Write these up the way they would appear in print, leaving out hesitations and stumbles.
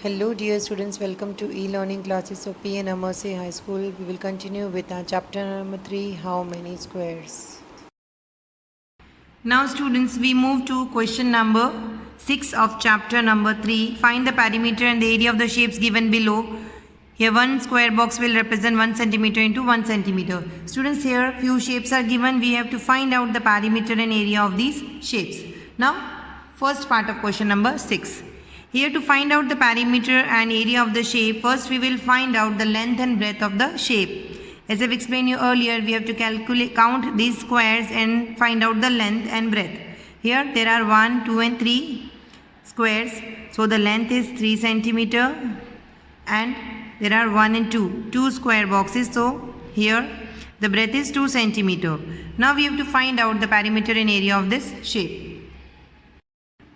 Hello dear students, welcome to e-learning classes of PN Mercy High School. We will continue with our chapter number 3, How Many Squares? Now students, we move to question number 6 of chapter number 3. Find the perimeter and the area of the shapes given below. Here one square box will represent 1 centimeter into 1 centimeter. Students, here few shapes are given. We have to find out the perimeter and area of these shapes. Now first part of question number 6. Here to find out the perimeter and area of the shape, first we will find out the length and breadth of the shape. As I've explained you earlier, we have to count these squares and find out the length and breadth. Here there are 1, 2 and 3 squares. So the length is 3 centimeter and there are 1 and 2 square boxes. So here the breadth is 2 centimeter. Now we have to find out the perimeter and area of this shape.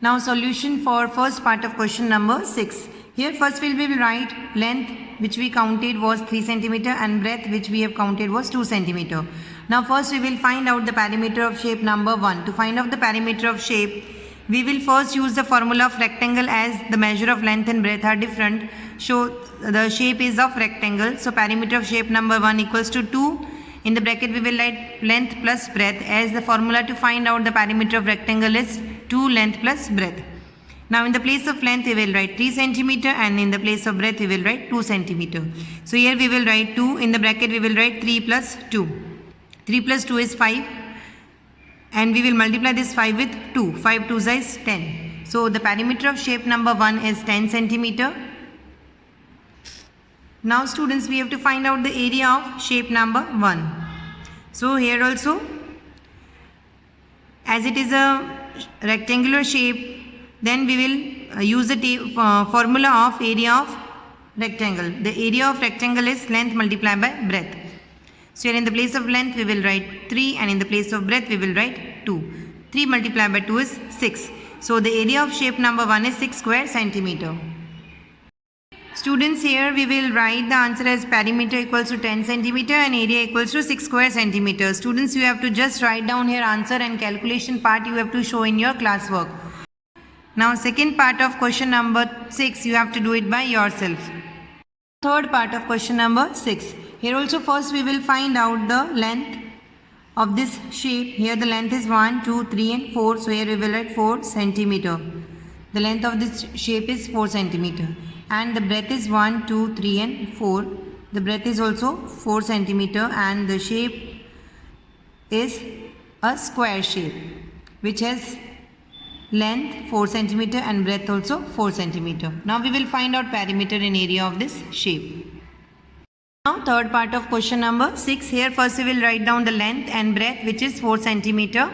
Now solution for first part of question number 6. Here first we will write length which we counted was 3 centimeter and breadth which we have counted was 2 centimeter. Now first we will find out the perimeter of shape number 1. To find out the perimeter of shape, we will first use the formula of rectangle as the measure of length and breadth are different. So the shape is of rectangle. So perimeter of shape number 1 equals to 2. In the bracket we will write length plus breadth as the formula to find out the perimeter of rectangle is 2 length plus breadth. Now in the place of length we will write 3 centimeter and in the place of breadth we will write 2 centimeter. So here we will write 2, in the bracket we will write 3 plus 2. 3 plus 2 is 5 and we will multiply this 5 with 2. 5 2 is 10. So the perimeter of shape number 1 is 10 centimeter. Now students, we have to find out the area of shape number 1. So here also, as it is a rectangular shape, then we will use the formula of area of rectangle. The area of rectangle is length multiplied by breadth. So here in the place of length we will write 3 and in the place of breadth we will write 2. 3 multiplied by 2 is 6. So the area of shape number 1 is 6 square centimeter. Students, here we will write the answer as perimeter equals to 10 centimeter and area equals to 6 square centimeter. Students, you have to just write down here answer and calculation part you have to show in your classwork. Now second part of question number 6, you have to do it by yourself. Third part of question number 6. Here also first we will find out the length of this shape. Here the length is 1, 2, 3 and 4. So here we will write 4 centimeter. The length of this shape is 4 centimeter. And the breadth is 1, 2, 3 and 4. The breadth is also 4 centimeter and the shape is a square shape which has length 4 centimeter and breadth also 4 centimeter. Now we will find out perimeter and area of this shape. Now third part of question number 6. Here first we will write down the length and breadth which is 4 centimeter.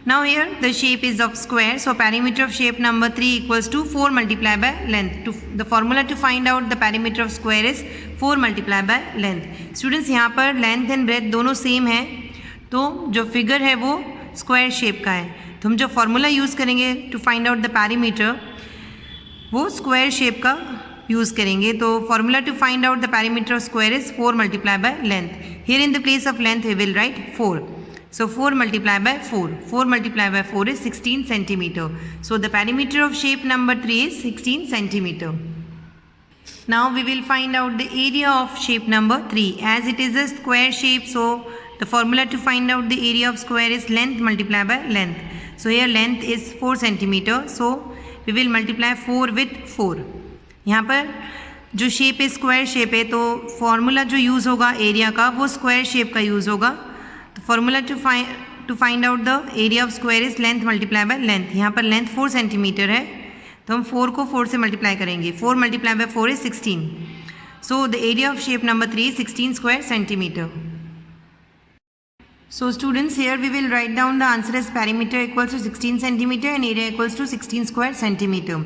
Now here the shape is of square, so perimeter of shape number 3 equals to 4 multiplied by length. The formula to find out the perimeter of square is 4 multiplied by length. Students, यहाँ पर length and breadth दोनों same है, तो जो figure है वो square shape का है. तो हम जो formula use करेंगे to find out the perimeter वो square shape का use करेंगे. तो formula to find out the perimeter of square is 4 multiplied by length. Here in the place of length we will write 4. So 4 multiplied by 4. 4 multiplied by 4 is 16 centimeter. So the perimeter of shape number 3 is 16 centimeter. Now we will find out the area of shape number 3. As it is a square shape, so the formula to find out the area of square is length multiplied by length. So here length is 4 centimeter. So we will multiply 4 with 4. यहाँ पर जो shape है square shape है, तो formula जो use होगा area का वो square shape का use होगा. The formula to find out the area of square is length multiplied by length. यहाँ पर length 4 centimeter है, तो हम 4 को 4 से multiply करेंगे. 4 multiplied by 4 is 16. So the area of shape number 3 is 16 square centimeter. So students, here we will write down the answer as perimeter equals to 16 centimeter and area equals to 16 square centimeter.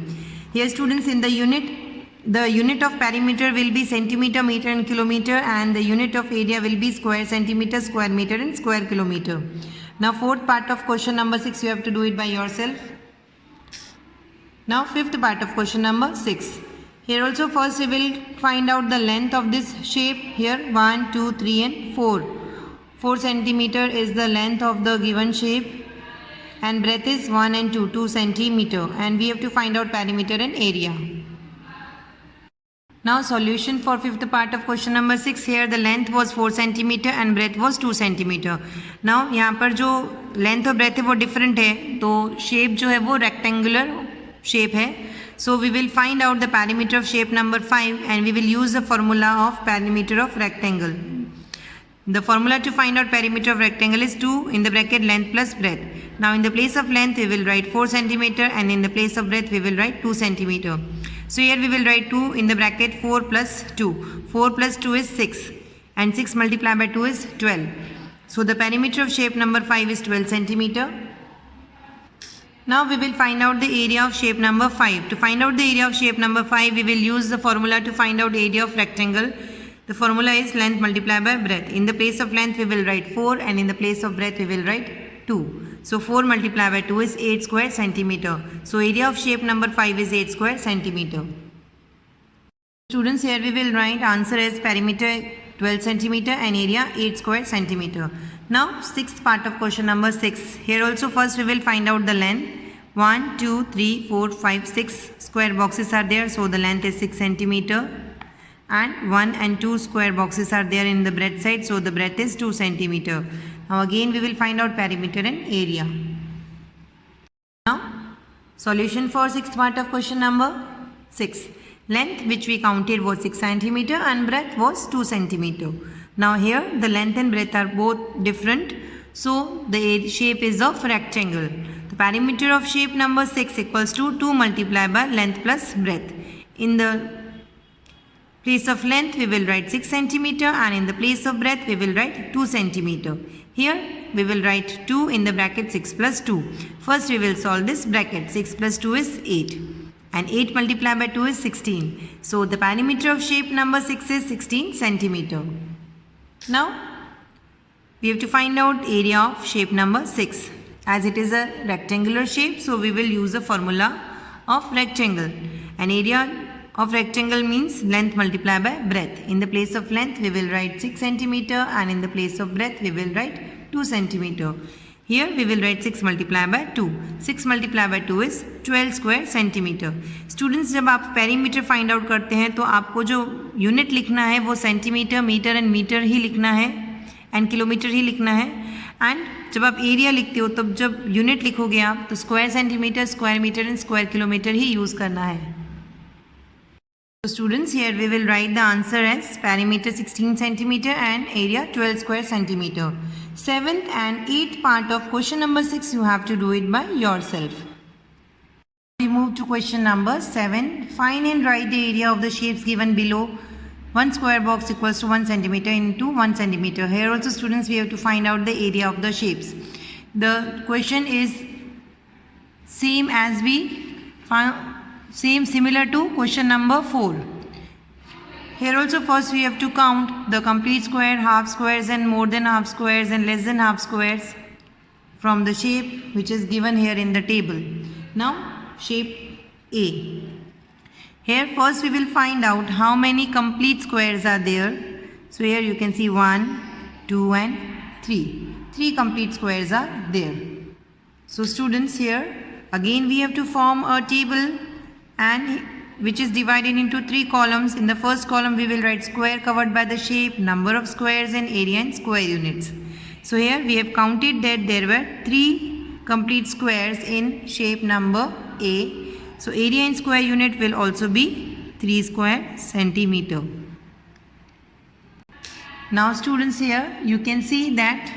Here students, in the unit of perimeter will be centimeter, meter and kilometer, and the unit of area will be square centimeter, square meter and square kilometer. Now fourth part of question number 6, you have to do it by yourself. Now fifth part of question number 6. Here also first we will find out the length of this shape. Here 1, 2, 3 and 4. 4 centimeter is the length of the given shape and breadth is 1 and 2 centimeter, and we have to find out perimeter and area. Now solution for fifth part of question number 6. Here the length was 4 centimeter and breadth was 2 centimeter. Now यहाँ पर जो length और breath है वो different है, तो shape जो है वो रेक्टेंगुलर शेप है. So we will find out the perimeter of shape number 5 and we will use the formula of perimeter of rectangle. The formula to find out perimeter of rectangle is 2 in the bracket length plus breadth. Now in the place of length we will write 4 centimeter and in the place of breadth we will write 2 centimeter. So here we will write 2 in the bracket 4 plus 2. 4 plus 2 is 6 and 6 multiplied by 2 is 12. So the perimeter of shape number 5 is 12 centimeter. Now we will find out the area of shape number 5. To find out the area of shape number 5 we will use the formula to find out area of rectangle. The formula is length multiplied by breadth. In the place of length we will write 4 and in the place of breadth we will write 2. So 4 multiplied by 2 is 8 square centimeter. So area of shape number 5 is 8 square centimeter. Students, here we will write answer as perimeter 12 centimeter and area 8 square centimeter. Now sixth part of question number 6. Here also first we will find out the length. 1, 2, 3, 4, 5, 6 square boxes are there. So the length is 6 centimeter. And 1 and 2 square boxes are there in the breadth side, so the breadth is 2 centimeter. Now again we will find out perimeter and area. Now solution for sixth part of question number 6. Length which we counted was 6 centimeter and breadth was 2 centimeter. Now here the length and breadth are both different, so the shape is of rectangle. The perimeter of shape number 6 equals to 2 multiplied by length plus breadth. In the place of length we will write 6 centimeter and in the place of breadth we will write 2 centimeter. Here we will write 2 in the bracket 6 plus 2. First we will solve this bracket. 6 plus 2 is 8 and 8 multiplied by 2 is 16. So the perimeter of shape number 6 is 16 centimeter. Now we have to find out area of shape number 6. As it is a rectangular shape, so we will use the formula of rectangle. An area of rectangle means length multiplied by breadth. In the place of length we will write 6 centimeter and in the place of breadth we will write 2 centimeter. Here we will write 6 multiplied by 2. 6 multiplied by 2 is 12 square centimeter. Students, जब आप perimeter find out करते हैं तो आपको जो unit लिखना है वो centimeter, meter and meter ही लिखना है and kilometer ही लिखना है. And जब आप area लिखते हो तब जब unit लिखोगे आप तो square centimeter, square meter and square kilometer he use करना है. So students, here we will write the answer as perimeter 16 centimeter and area 12 square centimeter. Seventh and eighth part of question number 6 you have to do it by yourself. We move to question number 7. Find and write the area of the shapes given below. One square box equals to 1 centimeter into 1 centimeter. Here also students we have to find out the area of the shapes. The question is similar to question number 4. Here also first we have to count the complete square, half squares and more than half squares and less than half squares from the shape which is given here in the table. Now shape A. Here first we will find out how many complete squares are there. So here you can see 1, 2 and 3. 3 complete squares are there. So students, here again we have to form a table and which is divided into 3 columns. In the first column we will write square covered by the shape, number of squares and area in square units. So here we have counted that there were 3 complete squares in shape number A. So area in square unit will also be 3 square centimeter. Now students, here you can see that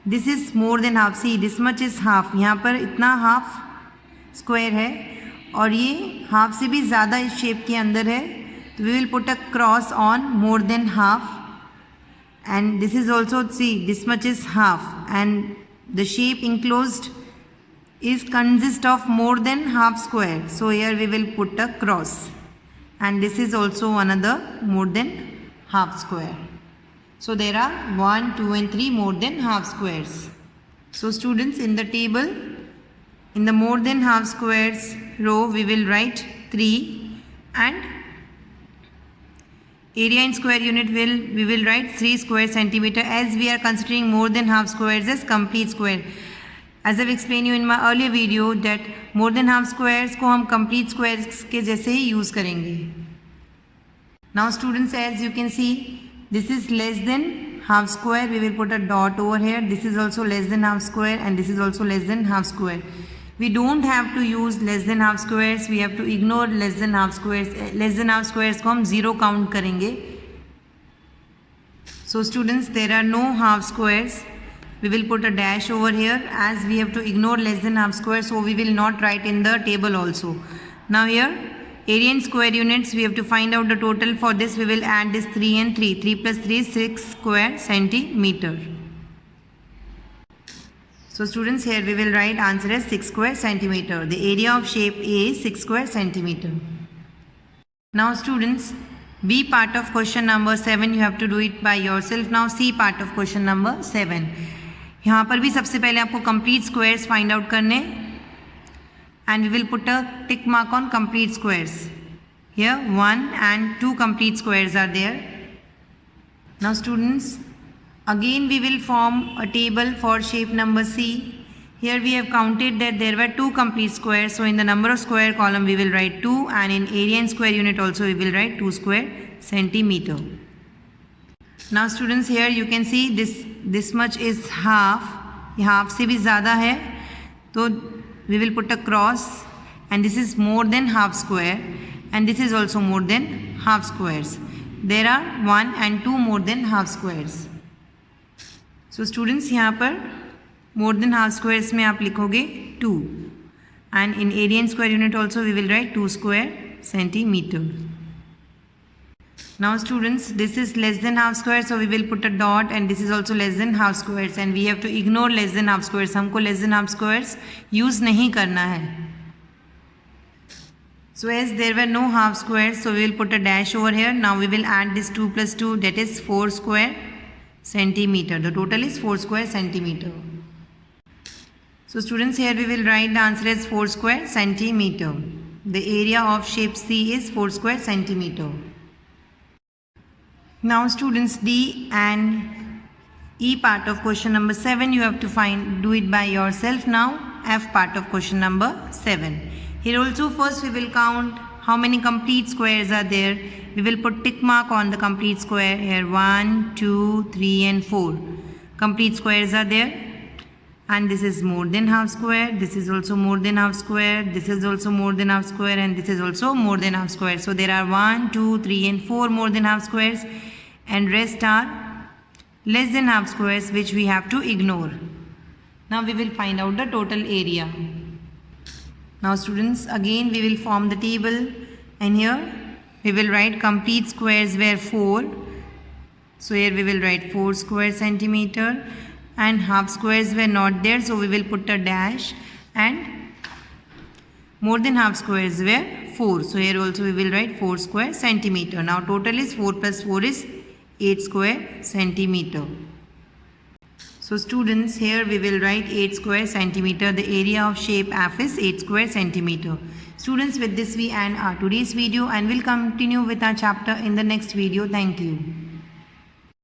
this is more than half. See, this much is half. यहाँ पर इतना half square है और ये half से भी ज़्यादा इस शेप के अंदर है, तो we will put a cross on more than half and this is also, see this much is half and the shape enclosed is consist of more than half square, so here we will put a cross and this is also another more than half square. So there are 1, 2 and 3 more than half squares. So students, in the table, in the more than half squares row we will write 3 and area in square unit we will write 3 square centimeter, as we are considering more than half squares as complete square. As I've explained you in my earlier video that more than half squares को हम complete squares के जैसे ही use करेंगे. Now students, as you can see, this is less than half square. We will put a dot over here. This is also less than half square and this is also less than half square. We don't have to use less than half squares. We have to ignore less than half squares. Less than half squares को हम zero count करेंगे. So students, there are no half squares. We will put a dash over here as we have to ignore less than half square, so we will not write in the table also. Now here, area in square units, we have to find out the total. For this we will add this 3 and 3. 3 plus 3 is 6 square centimeter. So students, here we will write answer as 6 square centimeter. The area of shape A is 6 square centimeter. Now students, B part of question number 7 you have to do it by yourself. Now C part of question number 7. यहाँ पर भी सबसे पहले आपको complete squares find out करने, and we will put a tick mark on complete squares. Here 1 and 2 complete squares are there. Now students, again we will form a table for shape number C. Here we have counted that there were 2 complete squares, so in the number of square column we will write 2, and in area in square unit also we will write 2 square centimeter. Now students, here you can see this much is half. half से भी ज़्यादा है, तो we will put a cross, and this is more than half square and this is also more than half squares. There are 1 and 2 more than half squares. So students, यहाँ पर more than half squares में आप लिखोगे 2, and in area in square unit also we will write 2 square centimeter. Now students, this is less than half square, so we will put a dot, and this is also less than half squares, and we have to ignore less than half squares. हमको less than half squares use नहीं करना है. So as there were no half squares, so we will put a dash over here. Now we will add this 2 plus 2, that is 4 square centimeter. The total is 4 square centimeter. So students, here we will write the answer as 4 square centimeter. The area of shape C is 4 square centimeter. Now students, D and E part of question number 7 you have to do it by yourself. Now F part of question number 7. Here also first we will count how many complete squares are there. We will put tick mark on the complete square. Here 1, 2, 3 and 4 complete squares are there, and this is more than half square, this is also more than half square, this is also more than half square, and this is also more than half square. So there are 1, 2, 3 and 4 more than half squares, and rest are less than half squares which we have to ignore. Now we will find out the total area. Now students, again we will form the table, and here we will write complete squares were 4. So here we will write 4 square centimeter, and half squares were not there, so we will put a dash, and more than half squares were 4. So here also we will write 4 square centimeter. Now total is 4 plus 4 is 8 square centimeter. So students, here we will write 8 square centimeter. The area of shape F is 8 square centimeter. Students, with this we end our today's video, and will continue with our chapter in the next video. Thank you.